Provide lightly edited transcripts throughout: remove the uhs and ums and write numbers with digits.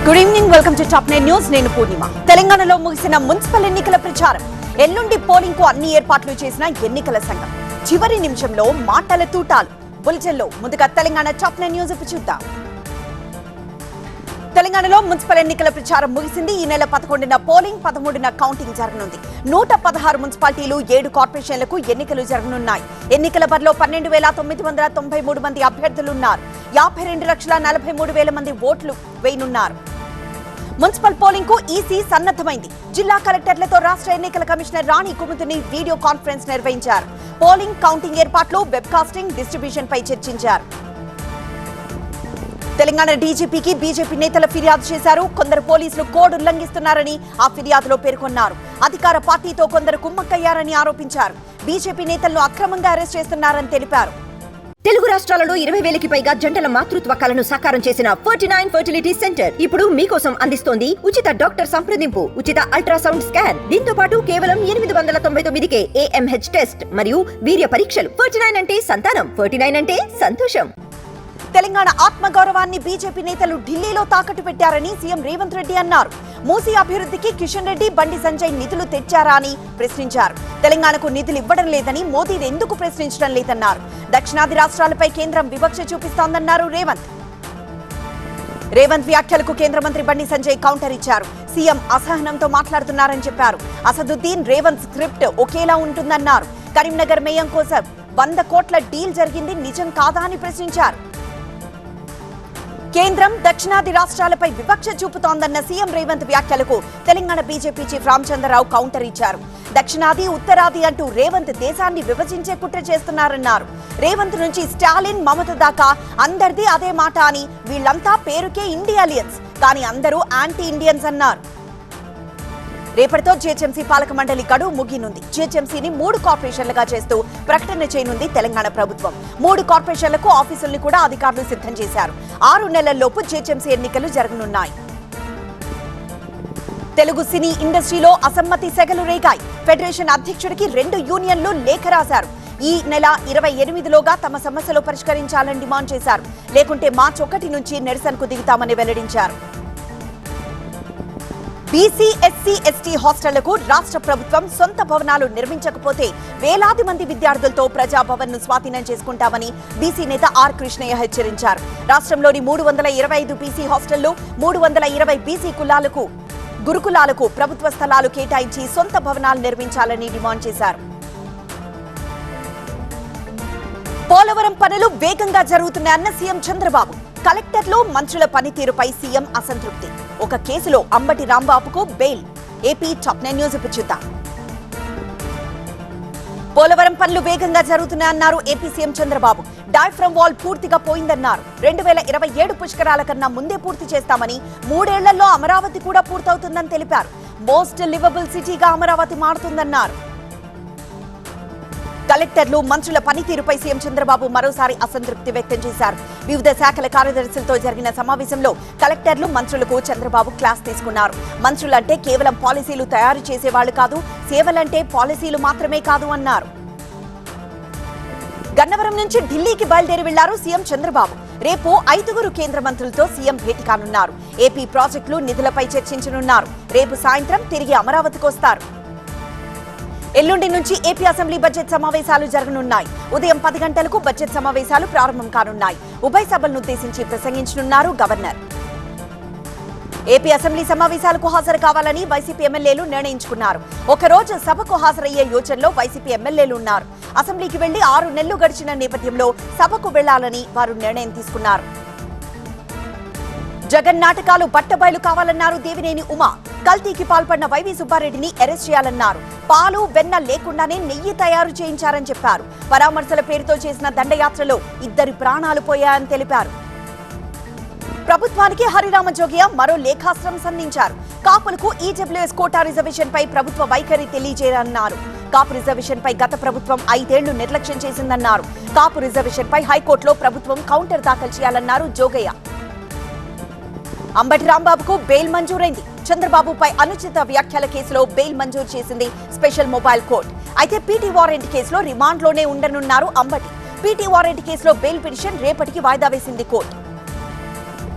Good evening, welcome to top 9 news. నేను పూర్ణిమ. తెలంగాణలో ముగిసిన మున్సిపల్ ఎన్నికల ప్రచారం. ఎల్లుండి పోలింగ్ కు అన్ని ఏర్పాట్లు చేసిన ఎన్నికల సంఘం. చివరి నిమిషంలో మాటల తూటాలు. బులెటిన్లో ముందుగా తెలంగాణ టాప్ 9 న్యూస్ చూద్దాం. తెలంగాణలో మున్సిపల్ ఎన్నికల ప్రచారం ముగిసింది. ఈ నెల 11న పోలింగ్, 13న కౌంటింగ్ జరగనుంది. 116 మున్సిపాలిటీలు, 7 కార్పొరేషన్లకు ఎన్నికలు జరగనున్నాయి. ఎన్నికల బరిలో 12,993 మంది అభ్యర్థులున్నారు. 52,43,000 మంది ఓట్లు వేయనున్నారు. మున్సిపల్ పోలింగ్ కు ఈసీ సన్నద్ధమైంది. జిల్లా కలెక్టర్లతో రాష్ట్ర ఎన్నికల కమిషనర్ రాణి కుముదిని వీడియో కాన్ఫరెన్స్ నిర్వహించారు. పోలింగ్, కౌంటింగ్ ఏర్పాట్లు, వెబ్కాస్టింగ్, డిస్ట్రిబ్యూషన్ పై చర్చించారు. తెలంగాణ డీజీపీకి బీజేపీ నేతలు ఫిర్యాదు చేశారు. కొందరు పోలీసులు కోడ్ ఉల్లంఘిస్తున్నారని ఆ ఫిర్యాదులో పేర్కొన్నారు. అధికార పార్టీతో కొందరు కుమ్మక్కయ్యారని ఆరోపించారు. బీజేపీ నేతలను అక్రమంగా అరెస్ట్ చేస్తున్నారని తెలిపారు. తెలుగు రాష్ట్రాలలో 20,000కి పైగా జంటల మాతృత్వ కలను సాకారం చేసిన 49 ఫర్టిలిటీ సెంటర్ ఇప్పుడు మీకోసం అందిస్తోంది ఉచిత డాక్టర్ సంప్రదింపు, ఉచిత అల్ట్రాసౌండ్ స్కాన్. దీంతో పాటు కేవలం 899కే AMH టెస్ట్ మరియు వీర్య పరీక్షలు. 49 అంటే సంతానం, 49 అంటే సంతోషం. తెలంగాణ ఆత్మగౌరవాన్ని బీజేపీ నేతలు ఢిల్లీలో తాకట్టు పెట్టారని సీఎం రేవంత్ రెడ్డి అన్నారు. మూసీ అభివృద్ధికి కిషన్ రెడ్డి, బండి సంజయ్ నిధులు తెచ్చారా అని ప్రశ్నించారు. తెలంగాణకు నిధులు ఇవ్వడం లేదని మోదీ ఎందుకు ప్రశ్నించడం లేదన్నారు. దక్షిణాది రాష్ట్రాలపై కేంద్రం వివక్ష చూపిస్తోందన్నారు రేవంత్. రేవంత్ వ్యాఖ్యలకు కేంద్ర మంత్రి బండి సంజయ్ కౌంటర్ ఇచ్చారు. సీఎం అసహనంతో మాట్లాడుతున్నారని చెప్పారు. అసదుద్దీన్, రేవంత్ స్క్రిప్ట్ ఒకేలా ఉంటుందన్నారు. కరీంనగర్ మేయం కోసం 100 కోట్ల డీల్ జరిగింది నిజం కాదా అని ప్రశ్నించారు. కేంద్రం దక్షిణాది రాష్ట్రాలపై వివక్ష చూపుతోందన్న సీఎం రేవంత్ వ్యాఖ్యలకు Telangana BJP chief Ramachandra Rao counter ఇచ్చారు. దక్షిణాది, ఉత్తరాది అంటూ రేవంత్ దేశాన్ని విభజించే కుట్ర చేస్తున్నారన్నారు. రేవంత్ నుంచి స్టాలిన్, మమత దాకా అందరిది అదే మాట అని, వీళ్లంతా పేరుకే ఇండియాలియన్స్ కానీ అందరూ యాంటీ ఇండియన్స్ అన్నారు. రేపటితో జీహెచ్ఎంసీ పాలక మండలి గడువు ముగినుంది. జీహెచ్ఎంసీని 3 కార్పొరేషన్లుగా చేస్తూ ప్రకటన చేయనుంది తెలంగాణ ప్రభుత్వం. 3 కార్పొరేషన్లకు ఆఫీసుల్ని కూడా అధికారులు సిద్ధం చేశారు. 6 నెలల్లోపు జీహెచ్ఎంసీ ఎన్నికలు జరగనున్నాయి. తెలుగు సినీ ఇండస్ట్రీలో అసమ్మతి సెగలు రేగాయి. ఫెడరేషన్ అధ్యక్షుడికి 2 యూనియన్లు లేఖ రాశారు. ఈ నెల 28లోగా తమ సమస్యలు పరిష్కరించాలని డిమాండ్ చేశారు. లేకుంటే మార్చి 1 నుంచి నిరసనకు దిగుతామని వెల్లడించారు. బీసీ, ఎస్సీ, ఎస్టీ హాస్టళ్లకు రాష్ట్ర ప్రభుత్వం సొంత భవనాలు నిర్మించకపోతే వేలాది మంది విద్యార్థులతో ప్రజాభవన్ ను స్వాధీనం చేసుకుంటామని బీసీ నేత ఆర్ కృష్ణయ్య హెచ్చరించారు. రాష్ట్రంలోని 325 బీసీ హాస్టళ్లు, 320 బీసీ గురుకులాలకు ప్రభుత్వ స్థలాలు కేటాయించి సొంత భవనాలు నిర్మించాలని డిమాండ్ చేశారు. పోలవరం పనులు వేగంగా జరుగుతున్నాయన్న సీఎం చంద్రబాబు. కలెక్టర్లు, మంత్రుల పనితీరుపై సీఎం అసంతృప్తి. ఒక కేసులో అంబటి రాంబాబుకు బెయిల్. ఏపీ టాప్ 9 న్యూస్ చూద్దాం. పోలవరం పనులు వేగంగా జరుగుతున్నాయన్నారు AP CM Chandrababu. Diaphragm wall పూర్తిగా పోయిందన్నారు. 2027 పుష్కరాల కన్నా ముందే పూర్తి చేస్తామని, 3 ఏళ్లలో అమరావతి కూడా పూర్తవుతుందని తెలిపారు. మోస్ట్ లివబుల్ సిటీగా అమరావతి మారుతుందన్నారు. కలెక్టర్లు, మంత్రుల పనితీరుపై సీఎం చంద్రబాబు మరోసారి అసంతృప్తి వ్యక్తం చేశారు. వివిధ శాఖల కార్యదర్శులతో జరిగిన సమావేశంలో కలెక్టర్లు, మంత్రులకు చంద్రబాబు క్లాస్ తీసుకున్నారు. మంత్రులంటే కేవలం పాలసీలు తయారు చేసేవాళ్లు కాదు, సేవలంటే పాలసీలు మాత్రమే కాదు అన్నారు. గన్నవరం నుంచి ఢిల్లీకి బయలుదేరి వెళ్లారు సీఎం చంద్రబాబు. రేపు 5 కేంద్ర మంత్రులతో సీఎం భేటీ కానున్నారు. ఏపీ ప్రాజెక్టులు, నిధులపై చర్చించనున్నారు. రేపు సాయంత్రం తిరిగి అమరావతికి వస్తారు. ఎల్లుండి నుంచి ఏపీ అసెంబ్లీ బడ్జెట్ సమావేశాలు జరగనున్నాయి. ఉదయం 10 గంటలకు బడ్జెట్ సమావేశాలు ప్రారంభం కానున్నాయి. ఉభయ సభలను ఉద్దేశించి ప్రసంగించనున్నారు గవర్నర్. ఏపీ అసెంబ్లీ సమావేశాలకు హాజరు కావాలని వైసీపీ ఎమ్మెల్యేలు నిర్ణయించుకున్నారు. ఒకరోజు సభకు హాజరయ్యే యోచనలో వైసీపీ ఎమ్మెల్యేలు ఉన్నారు. అసెంబ్లీకి వెళ్లి 6 నెలలు గడిచిన నేపథ్యంలో సభకు వెళ్లాలని వారు నిర్ణయం తీసుకున్నారు. జగన్ నాటకాలు బట్టబయలు కావాలన్నారు దేవినేని ఉమా. కల్తీకి పాల్పడిన వైవి సుబ్బారెడ్డిని అరెస్ట్ చేయాలన్నారు. పాలు, వెన్న లేకుండానే నెయ్యి తయారు చేయించారని చెప్పారు. పరామర్శల పేరుతో చేసిన దండయాత్రలో 2 ప్రాణాలు పోయాయని తెలిపారు. ప్రభుత్వానికి హరిరామ జోగియా మరో లేఖాస్త్రం సంధించారు. కాపులకు ఈడబ్ల్యూఎస్ కోటా రిజర్వేషన్ పై ప్రభుత్వ వైఖరి తెలియజేయాలన్నారు. కాపు రిజర్వేషన్ పై గత ప్రభుత్వం 5 ఏళ్లు నిర్లక్ష్యం చేసిందన్నారు. కాపు రిజర్వేషన్ పై హైకోర్టులో ప్రభుత్వం కౌంటర్ దాఖలు చేయాలన్నారు జోగయ్య. అంబటి రాంబాబుకు బెయిల్ మంజూరైంది. చంద్రబాబుపై అనుచిత వ్యాఖ్యల కేసులో బెయిల్ మంజూరు చేసింది స్పెషల్ మొబైల్ కోర్టు. అయితే పీటీ వారెంట్ కేసులో రిమాండ్లోనే ఉండనున్నారు అంబటి. పీటీ వారెంట్ కేసులో బెయిల్ పిటిషన్ రేపటికి వాయిదా వేసింది కోర్టు.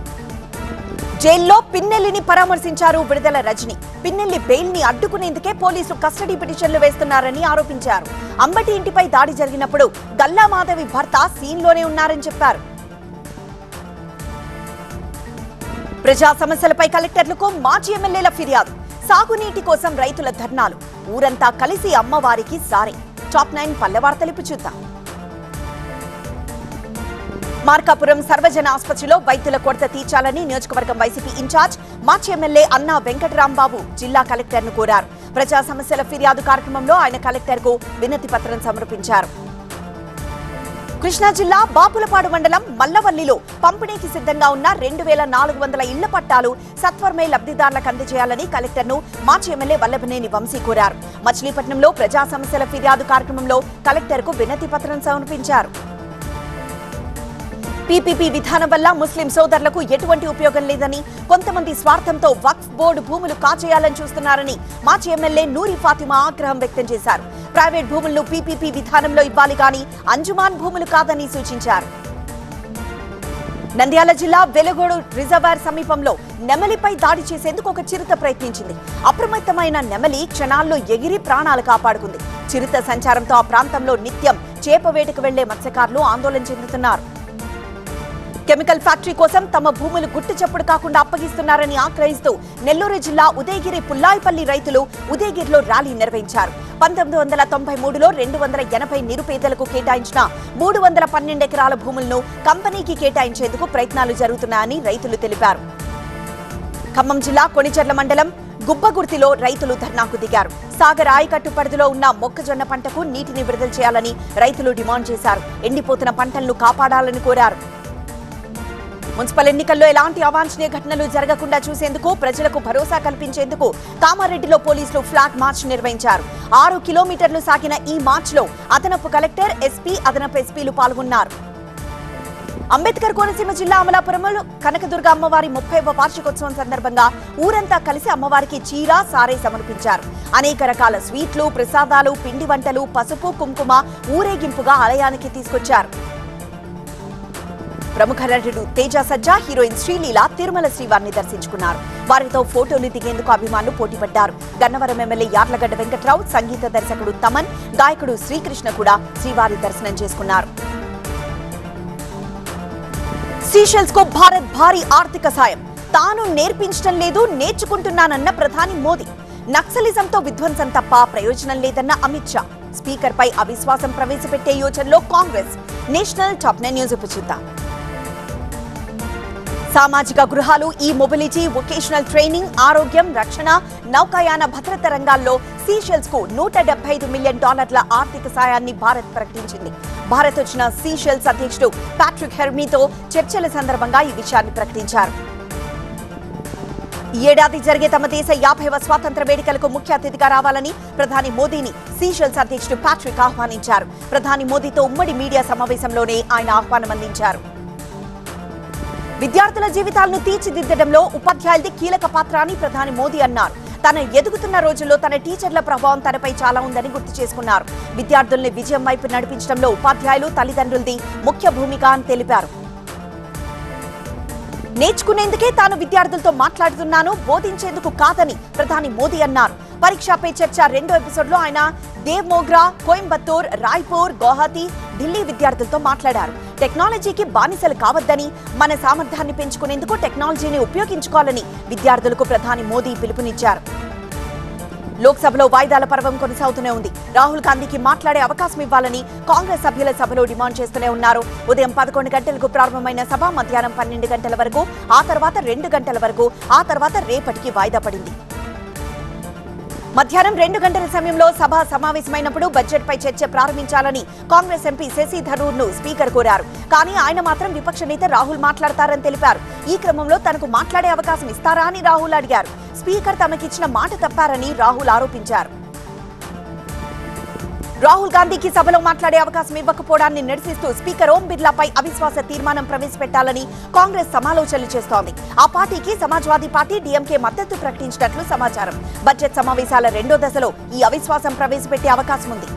జైల్లో పిన్నెల్లిని పరామర్శించారు విడుదల రజని. పిన్నెల్లి బెయిల్ ని అడ్డుకునేందుకే పోలీసులు కస్టడీ పిటిషన్లు వేస్తున్నారని ఆరోపించారు. అంబటి ఇంటిపై దాడి జరిగినప్పుడు గల్లా మాధవి భర్త సీన్లోనే ఉన్నారని చెప్పారు. ప్రజా సమస్యలపై కలెక్టర్లకు మాజీ ఎమ్మెల్యేల ఫిర్యాదు. సాగునీటి కోసం రైతుల ధర్నాలు. ఊరంతా కలిసి అమ్మవారికి సారే. టాప్ 9 పల్లె వార్తలిపు చూద్దాం. మార్కాపురం సర్వజన ఆసుపత్రిలో వైద్యుల కొరత తీర్చాలని నియోజకవర్గం వైసీపీ ఇన్ఛార్జ్ మాజీ ఎమ్మెల్యే అన్నా వెంకటరాంబాబు జిల్లా కలెక్టర్ను కోరారు. ప్రజా సమస్యల ఫిర్యాదు కార్యక్రమంలో ఆయన కలెక్టర్కు వినతి పత్రం సమర్పించారు. కృష్ణా జిల్లా బాపులపాడు మండలం మల్లవల్లిలో పంపిణీకి సిద్ధంగా ఉన్న 2400 ఇళ్ల పట్టాలు సత్వరమే లబ్ధిదారులకు అందజేయాలని కలెక్టర్ను మాజీ ఎమ్మెల్యే వల్లభనేని వంశీ కోరారు. మచిలీపట్నంలో ప్రజా సమస్యల ఫిర్యాదు కార్యక్రమంలో కలెక్టర్కు వినతి పత్రం సమర్పించారు. పీపీపీ విధానం వల్ల ముస్లిం సోదరులకు ఎటువంటి ఉపయోగం లేదని, కొంతమంది స్వార్థంతో వక్ఫ్ బోర్డు భూములు కాజేయాలని చూస్తున్నారని మాజీ ఎమ్మెల్యే నూరి ఫాతిమా ఆగ్రహం వ్యక్తం చేశారు. ప్రైవేట్ భూములను పీపీపీ విధానంలో ఇవ్వాలి గాని అంజుమాన్ భూములు కాదని సూచించారు. నంద్యాల జిల్లా వెలుగోడు రిజర్వాయర్ సమీపంలో నెమలిపై దాడి చేసేందుకు ఒక చిరుత ప్రయత్నించింది. అప్రమత్తమైన నెమలి క్షణాల్లో ఎగిరి ప్రాణాలు కాపాడుకుంది. చిరుత సంచారంతో ఆ ప్రాంతంలో నిత్యం చేప వేటకు వెళ్లే మత్స్యకారులు ఆందోళన చెందుతున్నారు. కెమికల్ ఫ్యాక్టరీ కోసం తమ భూములు గుట్టు చప్పుడు కాకుండా అప్పగిస్తున్నారని ఆగ్రహిస్తూ నెల్లూరు జిల్లా ఉదయగిరి పుల్లాయిపల్లి రైతులు ఉదయగిరిలో ర్యాలీ నిర్వహించారు. 1993లో 280 నిరుపేదలకు కేటాయించిన 312 ఎకరాల భూములను కంపెనీకి కేటాయించేందుకు ప్రయత్నాలు జరుగుతున్నాయని రైతులు తెలిపారు. ఖమ్మం జిల్లా కొణిచెర్ల మండలం గుబ్బగుర్తిలో రైతులు ధర్నాకు దిగారు. సాగర్ ఆయకట్టు పరిధిలో ఉన్న మొక్కజొన్న పంటకు నీటిని విడుదల చేయాలని రైతులు డిమాండ్ చేశారు. ఎండిపోతున్న పంటలను కాపాడాలని కోరారు. మున్సిపల్ ఎన్నికల్లో ఎలాంటి అవాంఛనీయ ఘటనలు జరగకుండా చూసేందుకు, ప్రజలకు భరోసా కల్పించేందుకు కామారెడ్డిలో పోలీసులు ఫ్లాగ్ మార్చ్ నిర్వహించారు. 6 కిలోమీటర్లు సాగిన ఈ మార్చ్ లో అదనపు కలెక్టర్, ఎస్పీ, అదనపు ఎస్పీలు పాల్గొన్నారు. అంబేద్కర్ కోనసీమ జిల్లా అమలాపురంలో కనకదుర్గ అమ్మవారి 30వ వార్షికోత్సవం సందర్భంగా ఊరంతా కలిసి అమ్మవారికి చీర, సారే సమర్పించారు. అనేక రకాల స్వీట్లు, ప్రసాదాలు, పిండి వంటలు, పసుపు, కుంకుమ ఊరేగింపుగా ఆలయానికి తీసుకొచ్చారు. ప్రముఖ నటుడు తేజ సజ్జా, హీరోయిన్ శ్రీలీల తిరుమల శ్రీవారిని దర్శించుకున్నారు. వారితో ఫోటోలు దిగేందుకు అభిమానులు పోటీపడ్డారు. గన్నవరం ఎమ్మెల్యే యార్లగడ్డ వెంకట్రావు, సంగీత దర్శకుడు తమన్, గాయకుడు శ్రీకృష్ణ కూడా శ్రీవారి దర్శనం చేసుకున్నారు. సీషెల్స్ కు భారత్ భారీ ఆర్థిక సాయం. తాను నేర్పించడం లేదు, నేర్చుకుంటున్నానన్న ప్రధాని మోదీ. నక్సలిజంతో విధ్వంసం తప్ప ప్రయోజనం లేదన్న అమిత్ షా. స్పీకర్ పై అవిశ్వాసం ప్రవేశపెట్టే యోచనలో కాంగ్రెస్. నేషనల్ టాప్ 9 న్యూస్ చూద్దాం. సామాజిక గృహాలు, ఈ మొబిలిటీ, వొకేషనల్ ట్రైనింగ్, ఆరోగ్యం, రక్షణ, నౌకాయాన భద్రత రంగాల్లో సీషెల్స్ కు $175 మిలియన్ ఆర్థిక సాయాన్ని భారత్ ప్రకటించింది. భారత్ వచ్చిన సీషెల్స్ అధ్యక్షుడు ప్యాట్రిక్ హెర్మీతో చర్చల సందర్భంగా ఈ విషయాన్ని ప్రకటించారు. ఈ ఏడాది జరిగే తమ దేశ 50వ స్వాతంత్ర వేడుకలకు ముఖ్య అతిథిగా రావాలని ప్రధాని మోదీని సీషెల్స్ అధ్యక్షుడు ప్యాట్రిక్ ఆహ్వానించారు. ప్రధాని మోదీతో ఉమ్మడి మీడియా సమావేశంలోనే ఆయన ఆహ్వానం అందించారు. విద్యార్థుల జీవితాలను తీర్చిదిద్దడంలో ఉపాధ్యాయులది కీలక పాత్ర అని ప్రధాని మోదీ అన్నారు. తన ఎదుగుతున్న రోజుల్లో తన టీచర్ల ప్రభావం తనపై చాలా ఉందని గుర్తు చేసుకున్నారు. విద్యార్థుల్ని విజయం వైపు నడిపించడంలో ఉపాధ్యాయులు, తల్లిదండ్రులది ముఖ్య భూమిక అని తెలిపారు. నేర్చుకునేందుకే తాను విద్యార్థులతో మాట్లాడుతున్నాను, బోధించేందుకు కాదని ప్రధాని మోదీ అన్నారు. పరీక్షపై చర్చ 2వ ఎపిసోడ్లో ఆయన దేవ్ మోగ్రా, కోయంబత్తూర్, రాయ్పూర్, గౌహతి, ఢిల్లీ విద్యార్థులతో మాట్లాడారు. టెక్నాలజీకి బానిసలు కావద్దని, మన సామర్థ్యాన్ని పెంచుకునేందుకు టెక్నాలజీని ఉపయోగించుకోవాలని విద్యార్థులకు ప్రధాని మోదీ పిలుపునిచ్చారు. లోక్సభలో వాయిదాల పర్వం కొనసాగుతూనే ఉంది. రాహుల్ గాంధీకి మాట్లాడే అవకాశం ఇవ్వాలని కాంగ్రెస్ సభ్యుల సభలో డిమాండ్ చేస్తూనే ఉన్నారు. ఉదయం 11 గంటలకు ప్రారంభమైన సభ మధ్యాహ్నం 12 గంటల వరకు, ఆ తర్వాత 2 గంటల వరకు, ఆ తర్వాత రేపటికి వాయిదా పడింది. మధ్యాహ్నం 2 గంటల సమయంలో సభ సమావేశమైనప్పుడు బడ్జెట్ పై చర్చ ప్రారంభించాలని కాంగ్రెస్ ఎంపీ శశి థరూర్ ను స్పీకర్ కోరారు. కానీ ఆయన మాత్రం విపక్ష నేత రాహుల్ మాట్లాడతారని తెలిపారు. ఈ క్రమంలో తనకు మాట్లాడే అవకాశం ఇస్తారా అని రాహుల్ అడిగారు. స్పీకర్ తమకిచ్చిన మాట తప్పారని రాహుల్ ఆరోపించారు. రాహుల్ గాంధీకి సభలో మాట్లాడే అవకాశం ఇవ్వకపోవడాన్ని నిరసిస్తూ స్పీకర్ ఓం బిర్లాపై అవిశ్వాస తీర్మానం ప్రవేశపెట్టాలని కాంగ్రెస్ సమాలోచనలు చేస్తోంది. ఆ పార్టీకి సమాజ్వాదీ పార్టీ, డీఎంకే మద్దతు ప్రకటించినట్లు సమాచారం. బడ్జెట్ సమావేశాల 2వ దశలో ఈ అవిశ్వాసం ప్రవేశపెట్టే అవకాశం ఉంది.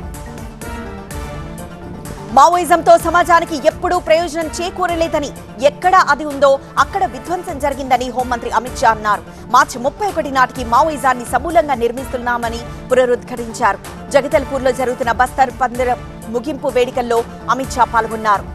మావోయిజంతో సమాజానికి ఎప్పుడూ ప్రయోజనం చేకూరలేదని, ఎక్కడ అది ఉందో అక్కడ విధ్వంసం జరిగిందని హోంమంత్రి అమిత్ షా అన్నారు. మార్చి 31 నాటికి మావోయిజాన్ని సమూలంగా నిర్మిస్తున్నామని పునరుద్ఘాటించారు. జగదల్పూర్లో జరుగుతున్న బస్తర్ పందిర ముగింపు వేడుకల్లో అమిత్ షా పాల్గొన్నారు.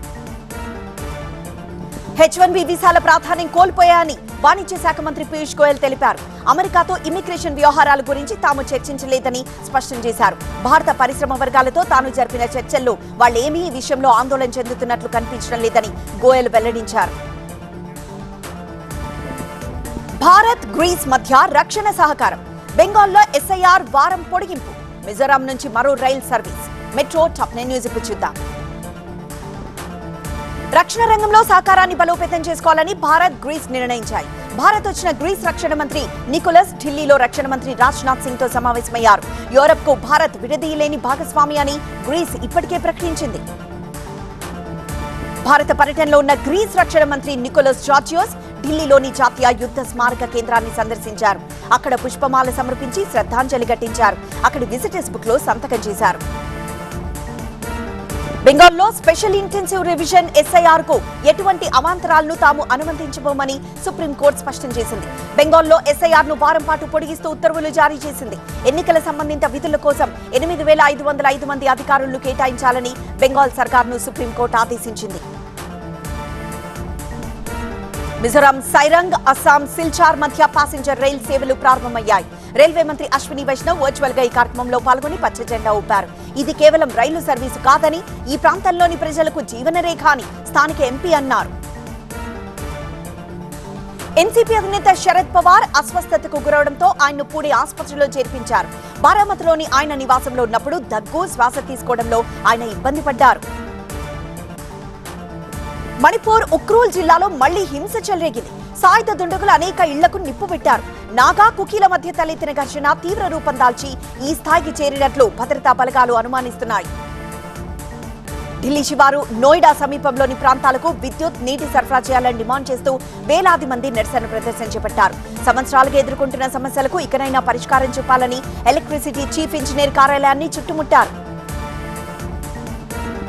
H1B వీసాల ప్రాధాన్యం కోల్పోయాయని వాణిజ్య శాఖ మంత్రి పీయూష్ గోయల్ తెలిపారు. అమెరికాతో ఇమ్మిగ్రేషన్ వ్యవహారాల గురించి తాము చర్చించలేదని స్పష్టం చేశారు. భారత పరిశ్రమ వర్గాలతో తాను జరిపిన చర్చల్లో వాళ్ళేమీ ఈ విషయంలో ఆందోళన చెందుతున్నట్లు కనిపించడం లేదని గోయల్ వెల్లడించారు. భారత్ గ్రీస్ మధ్య రక్షణ సహకారం. బెంగాల్లో SIR వారం పొడిగింపు. మిజోరాం నుంచి మరో rail service. Metro top 9 news ఇప్పుడు చూద్దాం. రక్షణ రంగంలో సహకారాన్ని బలోపేతం చేసుకోవాలని భారత్ గ్రీస్ నిర్ణయించాయి. భారత్ వచ్చిన గ్రీస్ రక్షణ మంత్రి నికోలస్ ఢిల్లీలో రక్షణ మంత్రి రాజ్నాథ్ సింగ్ తో సమావేశమయ్యారు. యూరప్ కు భారత్ విడదీయలేని భాగస్వామి అని గ్రీస్ ఇప్పటికే ప్రకటించింది. భారత పర్యటనలో ఉన్న గ్రీస్ రక్షణ మంత్రి నికోలస్ జార్జియోస్ ఢిల్లీలోని జాతీయ యుద్ధ స్మారక కేంద్రాన్ని సందర్శించారు. అక్కడ పుష్పమాల సమర్పించి శ్రద్ధాంజలి ఘటించారు. అక్కడి విజిటర్స్ బుక్ లో సంతకం చేశారు. బెంగాల్లో స్పెషల్ ఇంటెన్సివ్ రివిజన్ SIR కు ఎటువంటి అవాంతరాలను తాము అనుమతించబోమని సుప్రీంకోర్టు స్పష్టం చేసింది. బెంగాల్లో SIR ను వారం పాటు పొడిగిస్తూ ఉత్తర్వులు జారీ చేసింది. ఎన్నికల సంబంధిత విధుల కోసం 8,505 మంది అధికారులను కేటాయించాలని బెంగాల్ సర్కార్ను సుప్రీంకోర్టు ఆదేశించింది. మిజోరాం సైరంగ్, అస్సాం సిల్చార్ మధ్య ప్యాసింజర్ రైలు సేవలు ప్రారంభమయ్యాయి. రైల్వే మంత్రి అశ్విని వైష్ణవ్ వర్చువల్ గా ఈ కార్యక్రమంలో పాల్గొని పచ్చ జెండా ఊపారు. ఇది కేవలం రైలు సర్వీసు కాదని, ఈ ప్రాంతంలోని ప్రజలకు జీవనరేఖ అని స్థానిక ఎంపీ అన్నారు. ఎన్సీపీ అధినేత శరద్ పవార్ అస్వస్థతకు గురవడంతో ఆయన్ను పూణే ఆసుపత్రిలో చేర్పించారు. బారామతిలోని ఆయన నివాసంలో ఉన్నప్పుడు దగ్గు, శ్వాస తీసుకోవడంలో ఆయన ఇబ్బంది పడ్డారు. మణిపూర్ ఉక్రూల్ జిల్లాలో మళ్లీ హింస చెలరేగింది. సాయుధ దుండగులు అనేక ఇళ్లకు నిప్పు పెట్టారు. నాగా, కుకీల మధ్య తలెత్తిన ఘర్షణ తీవ్ర రూపం దాల్చి ఈ స్థాయికి చేరినట్లు భద్రతా బలగాలు అనుమానిస్తున్నాయి. ఢిల్లీ శివారు నోయిడా సమీపంలోని ప్రాంతాలకు విద్యుత్, నీటి సరఫరా చేయాలని డిమాండ్ చేస్తూ వేలాది మంది నిరసన ప్రదర్శన చేపట్టారు. సంవత్సరాలుగా ఎదుర్కొంటున్న సమస్యలకు ఇకనైనా పరిష్కారం చూపాలని ఎలక్ట్రిసిటీ చీఫ్ ఇంజనీర్ కార్యాలయాన్ని చుట్టుముట్టారు.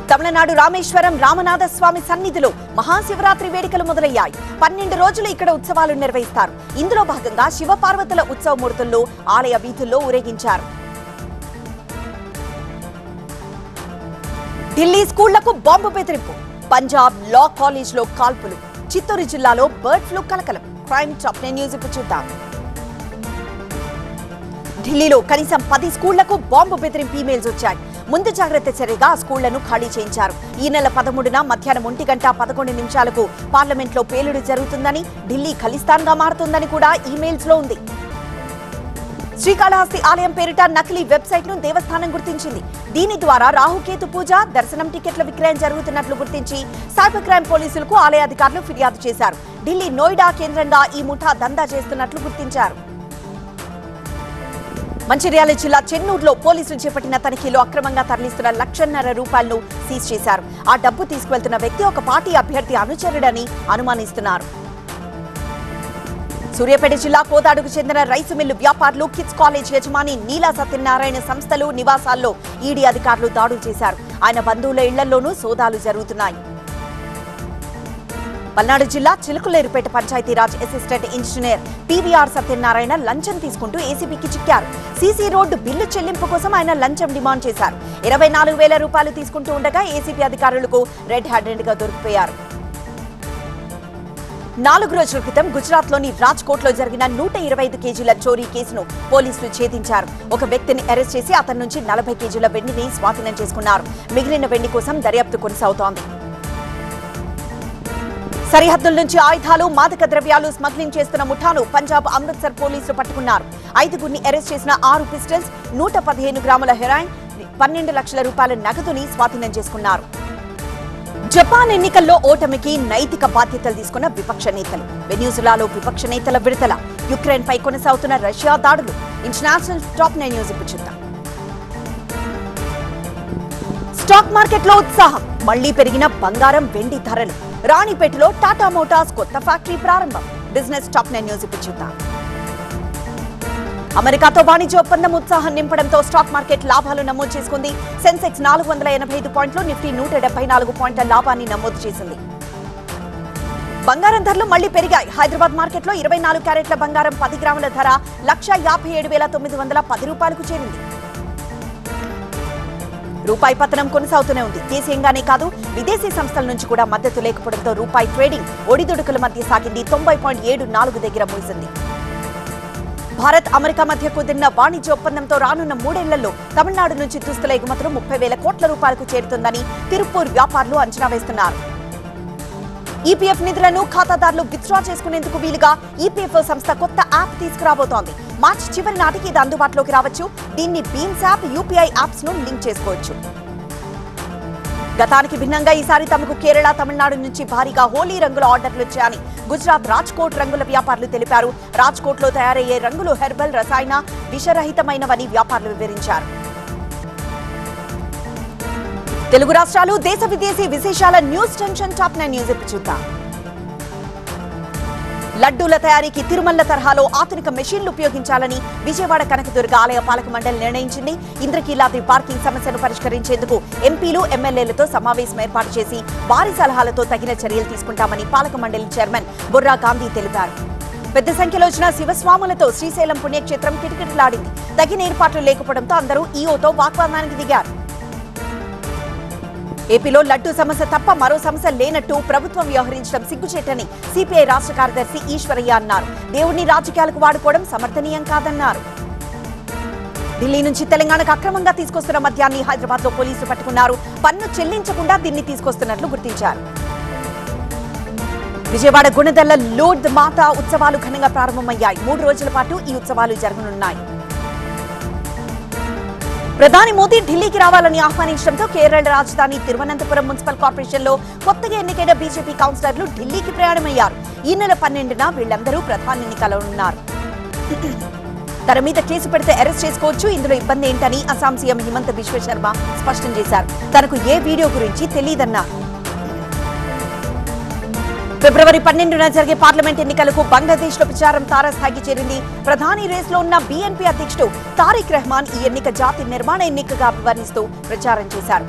తమిళనాడు రామేశ్వరం రామనాథ స్వామి సన్నిధిలో మహాశివరాత్రి వేడుకలు మొదలయ్యాయి. 12 రోజులు ఇక్కడ ఉత్సవాలు నిర్వహిస్తారు. ఇందులో భాగంగా శివపార్వతుల ఉత్సవమూర్తుల్లో ఆలయ వీధుల్లో ఊరేగించారు. ఢిల్లీ స్కూళ్లకు బాంబు బెదిరింపు. పంజాబ్ లా కాలేజ్లో కాల్పులు. చిత్తూరు జిల్లాలో బర్డ్ ఫ్లూ కలకలం. క్రైమ్ టాప్ 9 న్యూస్ ఇప్పుడు చూద్దాం. ఢిల్లీలో కనీసం 10 స్కూళ్లకు బాంబు బెదిరింపు ఈమెయిల్స్ వచ్చాయి. ముందు జాగ్రత్త చర్యగా ఆ స్కూళ్లను ఖాళీ చేయించారు. ఈ నెల 13న మధ్యాహ్నం 1:11 పార్లమెంట్లో పేలుడు జరుగుతుందని, ఢిల్లీ ఖలిస్తాన్గా మారుతుందని కూడా ఈమెయిల్స్ లో ఉంది. శ్రీకాళహస్తి ఆలయం పేరిట నకిలీ వెబ్సైట్ ను దేవస్థానం గుర్తించింది. దీని ద్వారా రాహుకేతు పూజ, దర్శనం టికెట్ల విక్రయం జరుగుతున్నట్లు గుర్తించి సైబర్ క్రైమ్ పోలీసులకు ఆలయ అధికారులు ఫిర్యాదు చేశారు. ఢిల్లీ నోయిడా కేంద్రంగా ఈ ముఠా దందా చేస్తున్నట్లు గుర్తించారు. మంచిర్యాల జిల్లా చెన్నూరులో పోలీసులు చేపట్టిన తనిఖీలో అక్రమంగా తరలిస్తున్న ₹1,50,000 సీజ్ చేశారు. ఆ డబ్బు తీసుకువెళ్తున్న వ్యక్తి ఒక పార్టీ అభ్యర్థి అనుచరుడని అనుమానిస్తున్నారు. సూర్యాపేట జిల్లా కోదాడుకు చెందిన రైసు మిల్లు వ్యాపారులు, కిడ్స్ కాలేజ్ యజమాని నీలా సత్యనారాయణ సంస్థలు, నివాసాల్లో ఈడీ అధికారులు దాడులు చేశారు. ఆయన బంధువుల ఇళ్లలోనూ సోదాలు జరుగుతున్నాయి. పల్నాడు జిల్లా Chilukaleripeta Panchayati Raj assistant engineer PVR Satyanarayana లంచం తీసుకుంటూ ఏసీబీకి చిక్కారు. సీసీ రోడ్డు బిల్లు చెల్లింపు కోసం ఆయన లంచం డిమాండ్ చేశారు. ₹24,000 తీసుకుంటూ ఉండగా ఏసీబీ అధికారులకు రెడ్ హ్యాండెడ్ గా దొరికిపోయారు. 4 రోజుల క్రితం గుజరాత్లోని రాజ్కోట్లో జరిగిన 125 కేజీల చోరీ కేసును పోలీసులు ఛేదించారు. ఒక వ్యక్తిని అరెస్ట్ చేసి అతని నుంచి 40 కేజీల వెండిని స్వాధీనం చేసుకున్నారు. మిగిలిన వెండి కోసం దర్యాప్తు కొనసాగుతోంది. సరిహద్దుల నుంచి ఆయుధాలు, మాదక ద్రవ్యాలు స్మగ్లింగ్ చేస్తున్న ముఠాను పంజాబ్ అమృత్సర్ పోలీసులు పట్టుకున్నారు. 5గురిని అరెస్ట్ చేసిన 6 పిస్టల్స్, 115 గ్రాముల హెరాయిన్, ₹12 లక్షల నగదుని స్వాధీనం చేసుకున్నారు. జపాన్ ఎన్నికల్లో ఓటమికి నైతిక బాధ్యతలు తీసుకున్న విపక్ష నేతలు. వెనిజులాలో విపక్ష నేతల విడుదల. యుక్రెయిన్ పై కొనసాగుతున్న రష్యా దాడులు. ఇంటర్నేషనల్ టాప్ 9 న్యూస్ ఇప్పుడు చూద్దాం. స్టాక్ మార్కెట్లో ఉత్సాహం. మళ్లీ పెరిగిన బంగారం, వెండి ధరలు. రాణిపేటలో టాటా మోటార్స్ కొత్త ఫ్యాక్టరీ ప్రారంభం. బిజినెస్ టాప్ 9 న్యూస్ ఇప్పుడు చూద్దాం. అమెరికాతో వాణిజ్య ఒప్పందం ఉత్సాహం నింపడంతో స్టాక్ మార్కెట్ లాభాలు నమోదు చేసుకుంది. సెన్సెక్స్ 485 పాయింట్లు, నిఫ్టీ 174 పాయింట్ల లాభాన్ని నమోదు చేసింది. బంగారం ధరలు మళ్లీ పెరిగాయి. హైదరాబాద్ మార్కెట్లో 24 క్యారెట్ల బంగారం 10 గ్రాముల ధర 1,57,910 రూపాయలకు చేరింది. రూపాయి పతనం కొనసాగుతూనే ఉంది. దేశీయంగానే కాదు, విదేశీ సంస్థల నుంచి కూడా మద్దతు లేకపోవడంతో రూపాయి ట్రేడింగ్ ఒడిదుడుకుల మధ్య సాగింది. 90.74 దగ్గర ముగిసింది. భారత్ అమెరికా మధ్య కుదిరిన వాణిజ్య ఒప్పందంతో రానున్న 3 ఏళ్లలో తమిళనాడు నుంచి దుస్తుల ఎగుమతులు 30,000 కోట్ల రూపాయలకు చేరుతుందని తిరుపూర్ వ్యాపారులు అంచనా వేస్తున్నారు. ఈపీఎఫ్ నిధులను ఖాతాదారులు విత్డ్రా చేసుకునేందుకు వీలుగా ఈపీఎఫ్ఓ సంస్థ కొత్త యాప్ తీసుకురాబోతోంది. మార్చి చివరి నాటికి ఇది అందుబాటులోకి రావచ్చు. దీన్ని బీమ్స్ యాప్, యూపీఐ యాప్స్ ను లింక్ చేసుకోవచ్చు. గతానికి భిన్నంగా ఈసారి తమకు కేరళ, తమిళనాడు నుంచి భారీగా హోలీ రంగుల ఆర్డర్లు వచ్చాయని గుజరాత్ రాజ్కోట్ రంగుల వ్యాపారులు తెలిపారు. రాజ్కోట్ లో తయారయ్యే రంగులు హెర్బల్, రసాయన, విషరహితమైనవని వ్యాపారులు వివరించారు. తెలుగు రాష్ట్రాలు, దేశ విదేశీ విశేషాల న్యూస్ టెన్షన్ టాప్ 9 న్యూస్ ఇప్పుడు చూద్దాం. లడ్డూల తయారీకి తిరుమల తరహాలో ఆధునిక మెషిన్లు ఉపయోగించాలని విజయవాడ కనకదుర్గ ఆలయ పాలక మండలి నిర్ణయించింది. ఇంద్రకీలాద్రి పార్కింగ్ సమస్యను పరిష్కరించేందుకు ఎంపీలు, ఎమ్మెల్యేలతో సమావేశం ఏర్పాటు చేసి వారి సలహాలతో తగిన చర్యలు తీసుకుంటామని పాలక మండలి చైర్మన్ బుర్రా గాంధీ తెలిపారు. పెద్ద సంఖ్యలో వచ్చిన శివస్వాములతో శ్రీశైలం పుణ్యక్షేత్రం కిటకిటలాడింది. తగిన ఏర్పాట్లు లేకపోవడంతో అందరూ ఈఓతో వాగ్వాదానికి దిగారు. ఏపీలో లడ్డూ సమస్య తప్ప మరో సమస్య లేనట్టు ప్రభుత్వం వ్యవహరించడం సిగ్గుచేటని సిపిఐ రాష్ట్ర కార్యదర్శి ఈశ్వరయ్య అన్నారు. దేవుడిని రాజకీయాలకు వాడుకోవడం సమర్థనీయం కాదన్నారు. ఢిల్లీ నుంచి తెలంగాణకు అక్రమంగా తీసుకొస్తున్న మద్యాన్ని హైదరాబాద్ లో పోలీసులు పట్టుకున్నారు. పన్ను చెల్లించకుండా దీన్ని తీసుకొస్తున్నట్లు గుర్తించారు. విజయవాడ గుణదల్ల లోర్ద్ మాత ఉత్సవాలు ఘనంగా ప్రారంభమయ్యాయి. 3 రోజుల పాటు ఈ ఉత్సవాలు జరగనున్నాయి. ప్రధాని మోదీ ఢిల్లీకి రావాలని ఆహ్వానించడంతో కేరళ రాజధాని తిరువనంతపురం మున్సిపల్ కార్పొరేషన్ లో కొత్తగా ఎన్నికైన బీజేపీ కౌన్సిలర్లు ఢిల్లీకి ప్రయాణమయ్యారు. ఈ నెల 12న వీళ్లందరూ ప్రధానిని కలవనున్నారు. తన మీద కేసు పెడితే అరెస్ట్ చేసుకోవచ్చు, ఇందులో ఇబ్బంది ఏంటని అస్సాం సీఎం హిమంత బిశ్వ శర్మ స్పష్టం చేశారు. తనకు ఏ వీడియో గురించి తెలియదన్నారు. ఫిబ్రవరి 12న జరిగే పార్లమెంట్ ఎన్నికలకు బంగ్లాదేశ్ లో ప్రచారం తారాస్థాయికి చేరింది. ప్రధాని రేసులో ఉన్న బీఎన్పీ అధ్యక్షుడు తారిక్ రెహమాన్ ఈ ఎన్నిక జాతి నిర్మాణ ఎన్నికగా అభివర్ణిస్తూ ప్రచారం చేశారు.